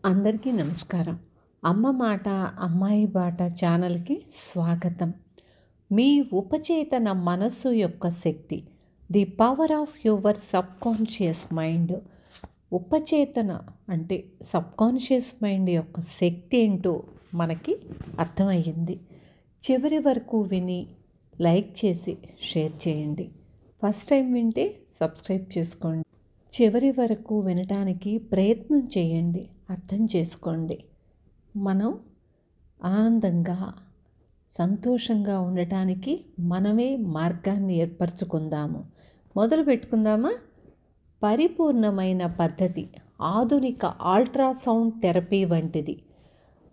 అందరికీ నమస్కారం. అమ్మ మాట అమ్మాయి బాట ఛానల్కి స్వాగతం. మీ ఉపచేతన మనస్సు యొక్క శక్తి, the power of your subconscious mind. ఉపచేతన అంటే సబ్కాన్షియస్ మైండ్ యొక్క శక్తి ఏంటో మనకి అర్థమయ్యింది. చివరి వరకు విని లైక్ చేసి షేర్ చేయండి. ఫస్ట్ టైం వింటే సబ్స్క్రైబ్ చేసుకోండి. చివరి వరకు వినటానికి ప్రయత్నం చేయండి, అర్థం చేసుకోండి. మనం ఆనందంగా సంతోషంగా ఉండటానికి మనమే మార్గాన్ని ఏర్పరచుకుందాము. మొదలు పెట్టుకుందామా? పరిపూర్ణమైన పద్ధతి ఆధునిక అల్ట్రాసౌండ్ థెరపీ వంటిది.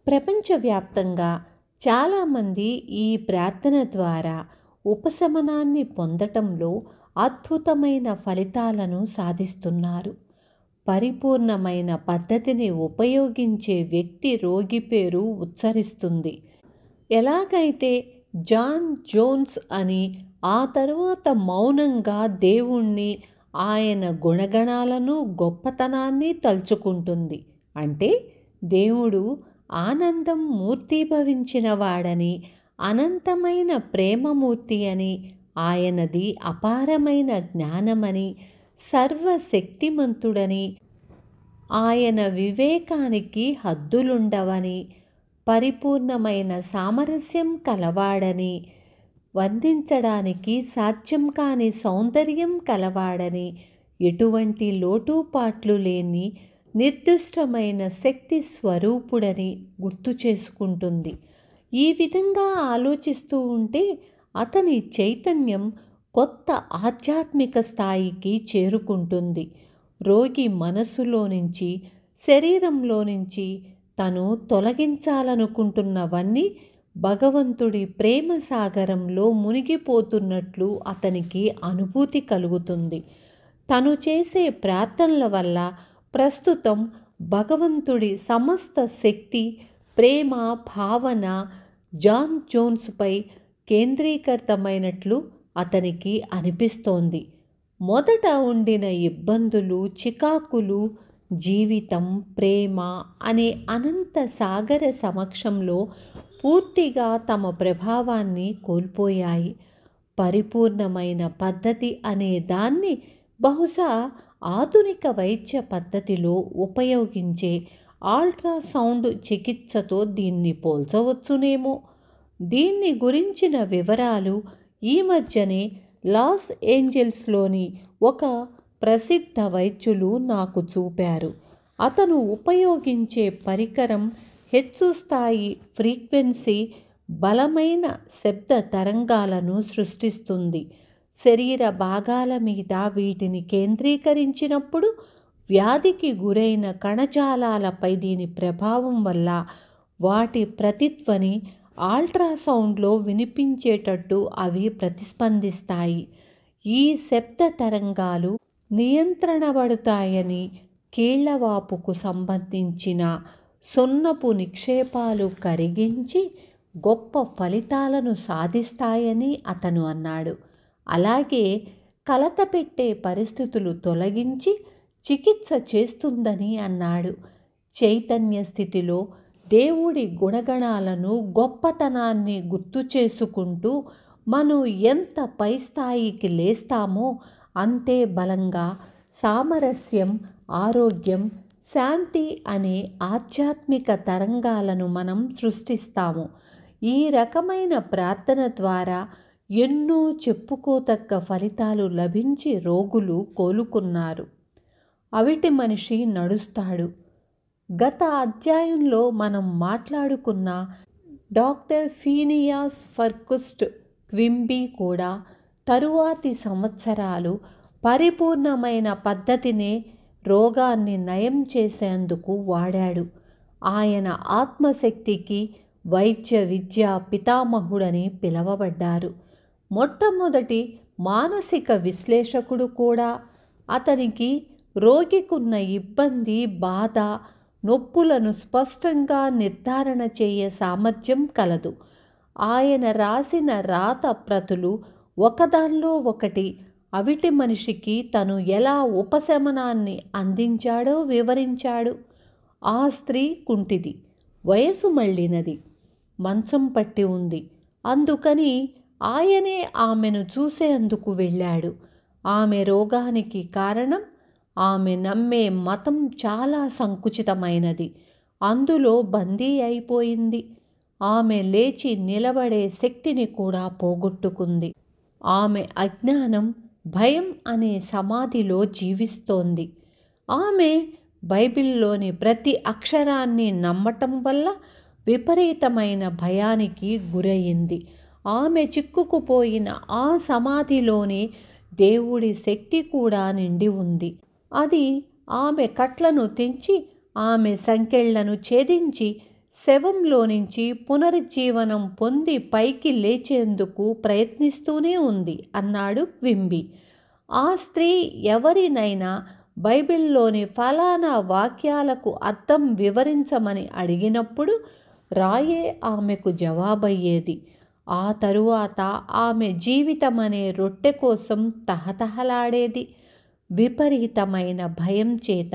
ప్రపంచవ్యాప్తంగా చాలామంది ఈ ప్రార్థన ద్వారా ఉపశమనాన్ని పొందటంలో అద్భుతమైన ఫలితాలను సాధిస్తున్నారు. పరిపూర్ణమైన పద్ధతిని ఉపయోగించే వ్యక్తి రోగి పేరు ఉచ్చరిస్తుంది. ఎలాగైతే జాన్ జోన్స్ అని ఆ తరువాత మౌనంగా దేవుణ్ణి, ఆయన గుణగణాలను, గొప్పతనాన్ని తలుచుకుంటుంది. అంటే దేవుడు ఆనందం మూర్తీభవించిన వాడని, అనంతమైన ప్రేమమూర్తి అని, ఆయనది అపారమైన జ్ఞానమని, సర్వశక్తిమంతుడని, ఆయన వివేకానికి హద్దులుండవని, పరిపూర్ణమైన సామరస్యం కలవాడని, వర్ణించడానికి సాధ్యం కాని సౌందర్యం కలవాడని, ఎటువంటి లోటుపాట్లు లేని నిర్దిష్టమైన శక్తి స్వరూపుడని గుర్తు చేసుకుంటుంది. ఈ విధంగా ఆలోచిస్తూ ఉంటే అతని చైతన్యం కొత్త ఆధ్యాత్మిక స్థాయికి చేరుకుంటుంది. రోగి మనస్సులో నుంచి, శరీరంలో నుంచి తను తొలగించాలనుకుంటున్నవన్నీ భగవంతుడి ప్రేమ సాగరంలో మునిగిపోతున్నట్లు అతనికి అనుభూతి కలుగుతుంది. తను చేసే ప్రార్థనల వల్ల ప్రస్తుతం భగవంతుడి సమస్త శక్తి, ప్రేమ భావన జాన్ జోన్స్పై కేంద్రీకృతమైనట్లు అతనికి అనిపిస్తోంది. మొదట ఉండిన ఇబ్బందులు, చికాకులు జీవితం, ప్రేమ అనే అనంత సాగర సమక్షంలో పూర్తిగా తమ ప్రభావాన్ని కోల్పోయాయి. పరిపూర్ణమైన పద్ధతి అనే దాన్ని బహుశా ఆధునిక వైద్య పద్ధతిలో ఉపయోగించే అల్ట్రాసౌండ్ చికిత్సతో దీన్ని పోల్చవచ్చునేమో. దీన్ని గురించిన వివరాలు ఈ మధ్యనే లాస్ ఏంజల్స్లోని ఒక ప్రసిద్ధ వైద్యులు నాకు చూపారు. అతను ఉపయోగించే పరికరం హెచ్చు స్థాయి ఫ్రీక్వెన్సీ బలమైన శబ్ద తరంగాలను సృష్టిస్తుంది. శరీర భాగాల మీద వీటిని కేంద్రీకరించినప్పుడు వ్యాధికి గురైన కణజాలాలపై దీని ప్రభావం వల్ల వాటి ప్రతిధ్వని అల్ట్రాసౌండ్లో వినిపించేటట్టు అవి ప్రతిస్పందిస్తాయి. ఈ శబ్ద తరంగాలు నియంత్రణబడతాయని, కీళ్లవాపుకు సంబంధించిన సున్నపు నిక్షేపాలు కరిగించి గొప్ప ఫలితాలను సాధిస్తాయని అతను అన్నాడు. అలాగే కలతపెట్టే పరిస్థితులు తొలగించి చికిత్స చేస్తుందని అన్నాడు. చైతన్య స్థితిలో దేవుడి గుణగణాలను, గొప్పతనాన్ని గుర్తు చేసుకుంటూ మనం ఎంత పై స్థాయికి లేస్తామో అంతే బలంగా సామరస్యం, ఆరోగ్యం, శాంతి అనే ఆధ్యాత్మిక తరంగాలను మనం సృష్టిస్తాము. ఈ రకమైన ప్రార్థన ద్వారా ఎన్నో చెప్పుకోతగ్గ ఫలితాలు లభించి రోగులు కోలుకున్నారు. అవిటి మనిషి నడుస్తాడు. గత అధ్యాయంలో మనం మాట్లాడుకున్న డాక్టర్ ఫీనియాస్ ఫర్కుస్ట్ క్వింబీ కూడా తరువాతి సంవత్సరాలు పరిపూర్ణమైన పద్ధతినే రోగాన్ని నయం చేసేందుకు వాడాడు. ఆయన ఆత్మశక్తికి వైద్య విద్యా పితామహుడని పిలువబడ్డారు. మొట్టమొదటి మానసిక విశ్లేషకుడు కూడా. అతనికి రోగికున్న ఇబ్బంది, బాధ, నొప్పులను స్పష్టంగా నిర్ధారణ చేయే సామర్థ్యం కలదు. ఆయన రాసిన రాత ప్రతులు ఒకదానిలో ఒకటి అవిటి మనిషికి తను ఎలా ఉపశమనాన్ని అందించాడో వివరించాడు. ఆ స్త్రీ కుంటిది, వయసు మళ్ళినది, మంచం పట్టి ఉంది. అందుకని ఆయనే ఆమెను చూసేందుకు వెళ్ళాడు. ఆమె రోగానికి కారణం ఆమె నమ్మే మతం చాలా సంకుచితమైనది, అందులో బందీ అయిపోయింది. ఆమె లేచి నిలబడే శక్తిని కూడా పోగొట్టుకుంది. ఆమె అజ్ఞానం, భయం అనే సమాధిలో జీవిస్తోంది. ఆమె బైబిల్లోని ప్రతి అక్షరాన్ని నమ్మటం వల్ల విపరీతమైన భయానికి గురయింది. ఆమె చిక్కుకుపోయిన ఆ సమాధిలోని దేవుడి శక్తి కూడా నిండి ఉంది. అది ఆమె కట్లను తెంచి, ఆమె సంకెళ్లను ఛేదించి, శవంలో నుంచి పునరుజ్జీవనం పొంది పైకి లేచేందుకు ప్రయత్నిస్తూనే ఉంది అన్నాడు క్వింబీ. ఆ స్త్రీ ఎవరినైనా బైబిల్లోని ఫలానా వాక్యాలకు అర్థం వివరించమని అడిగినప్పుడు రాయే ఆమెకు జవాబయ్యేది. ఆ తరువాత ఆమె జీవితమనే రొట్టె కోసం తహతహలాడేది. విపరీతమైన భయం చేత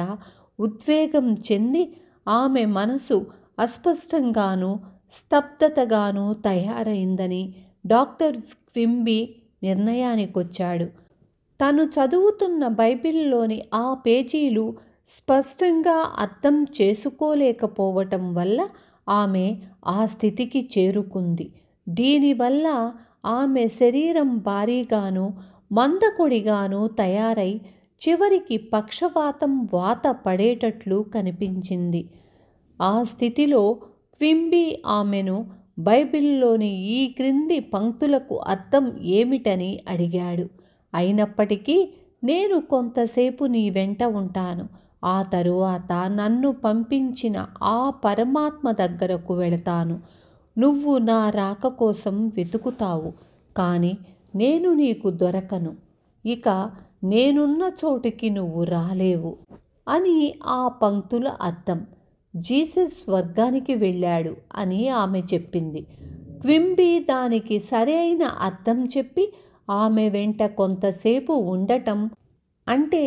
ఉద్వేగం చెంది ఆమె మనసు అస్పష్టంగానూ స్తబ్దతగానూ తయారైందని డాక్టర్ క్వింబీ నిర్ణయానికొచ్చాడు. తను చదువుతున్న బైబిల్లోని ఆ పేజీలు స్పష్టంగా అర్థం చేసుకోలేకపోవటం వల్ల ఆమె ఆ స్థితికి చేరుకుంది. దీనివల్ల ఆమె శరీరం భారీగాను మందకొడిగాను తయారై చివరికి పక్షవాతం వాత పడేటట్లు కనిపించింది. ఆ స్థితిలో క్వింబీ ఆమెను బైబిల్లోని ఈ క్రింది పంక్తులకు అర్థం ఏమిటని అడిగాడు. అయినప్పటికీ నేను కొంతసేపు నీ వెంట ఉంటాను, ఆ తరువాత నన్ను పంపించిన ఆ పరమాత్మ దగ్గరకు వెళతాను. నువ్వు నా రాక కోసం వెతుకుతావు, కానీ నేను నీకు దొరకను. ఇక నేనున్న చోటికి నువ్వు రాలేవు అని ఆ పంక్తుల అర్థం. జీసస్ స్వర్గానికి వెళ్ళాడు అని ఆమె చెప్పింది. క్వింబీ దానికి సరైన అర్థం చెప్పి ఆమె వెంట కొంతసేపు ఉండటం అంటే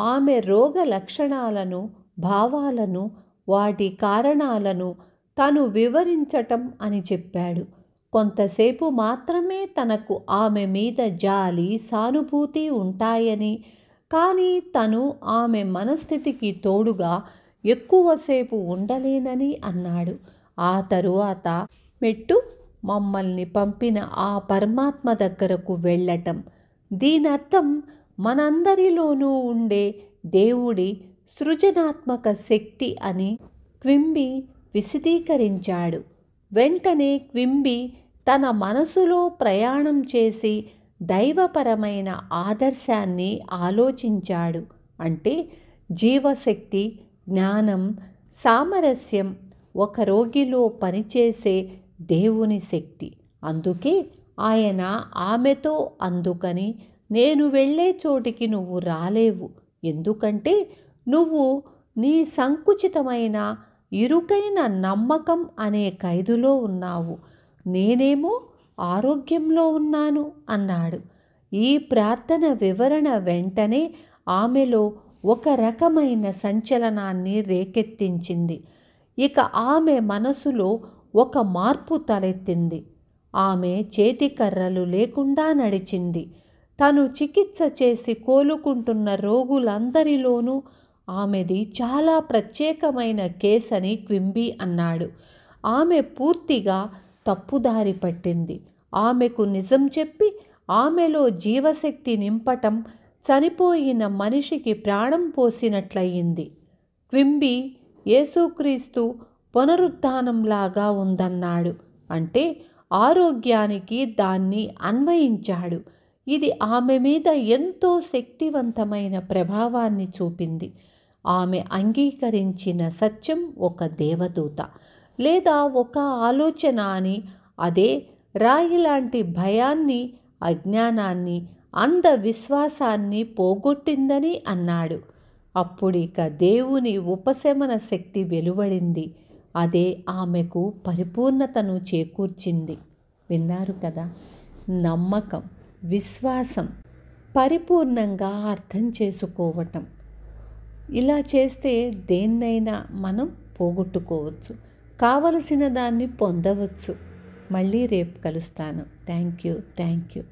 ఆమె రోగ లక్షణాలను, భావాలను, వాటి కారణాలను తను వివరించటం అని చెప్పాడు. కొంతసేపు మాత్రమే తనకు ఆమె మీద జాలి, సానుభూతి ఉంటాయని, కానీ తను ఆమె మనస్థితికి తోడుగా ఎక్కువసేపు ఉండలేనని అన్నాడు. ఆ తరువాత మెట్టు మమ్మల్ని పంపిన ఆ పరమాత్మ దగ్గరకు వెళ్ళటం. దీనర్థం మనందరిలోనూ ఉండే దేవుడి సృజనాత్మక శక్తి అని క్వింబీ విశదీకరించాడు. వెంటనే క్వింబీ తన మనసులో ప్రయాణం చేసి దైవపరమైన ఆదర్శాన్ని ఆలోచించాడు. అంటే జీవశక్తి, జ్ఞానం, సామరస్యం, ఒక రోగిలో పనిచేసే దేవుని శక్తి. అందుకే ఆయన ఆమెతో అందుకని నేను వెళ్ళే చోటికి నువ్వు రాలేవు, ఎందుకంటే నువ్వు నీ సంకుచితమైన ఇరుకైన నమ్మకం అనే ఖైదులో ఉన్నావు, నేనేమో ఆరోగ్యంలో ఉన్నాను అన్నాడు. ఈ ప్రార్థన వివరణ వెంటనే ఆమెలో ఒక రకమైన సంచలనాన్ని రేకెత్తించింది. ఇక ఆమె మనసులో ఒక మార్పు తలెత్తింది. ఆమె చేతికర్రలు లేకుండా నడిచింది. తను చికిత్స చేసి కోలుకుంటున్న రోగులందరిలోనూ ఆమెది చాలా ప్రత్యేకమైన కేసని క్వింబీ అన్నాడు. ఆమె పూర్తిగా తప్పుదారి పట్టింది. ఆమెకు నిజం చెప్పి ఆమెలో జీవశక్తి నింపటం చనిపోయిన మనిషికి ప్రాణం పోసినట్లయింది. క్వింబీ యేసుక్రీస్తు పునరుత్థానంలాగా ఉందన్నాడు. అంటే ఆరోగ్యానికి దాన్ని అన్వయించాడు. ఇది ఆమె మీద ఎంతో శక్తివంతమైన ప్రభావాన్ని చూపింది. ఆమె అంగీకరించిన సత్యం ఒక దేవదూత లేదా ఒక ఆలోచన అని, అదే రాయిలాంటి భయాన్ని, అజ్ఞానాన్ని, అంధవిశ్వాసాన్ని పోగొట్టిందని అన్నాడు. అప్పుడిక దేవుని ఉపశమన శక్తి వెలువడింది. అదే ఆమెకు పరిపూర్ణతను చేకూర్చింది. విన్నారు కదా? నమ్మకం, విశ్వాసం, పరిపూర్ణంగా అర్థం చేసుకోవటం. ఇలా చేస్తే దేన్నైనా మనం పోగొట్టుకోవచ్చు, కావలసిన దాన్ని పొందవచ్చు. మళ్ళీ రేపు కలుస్తాను. Thank you.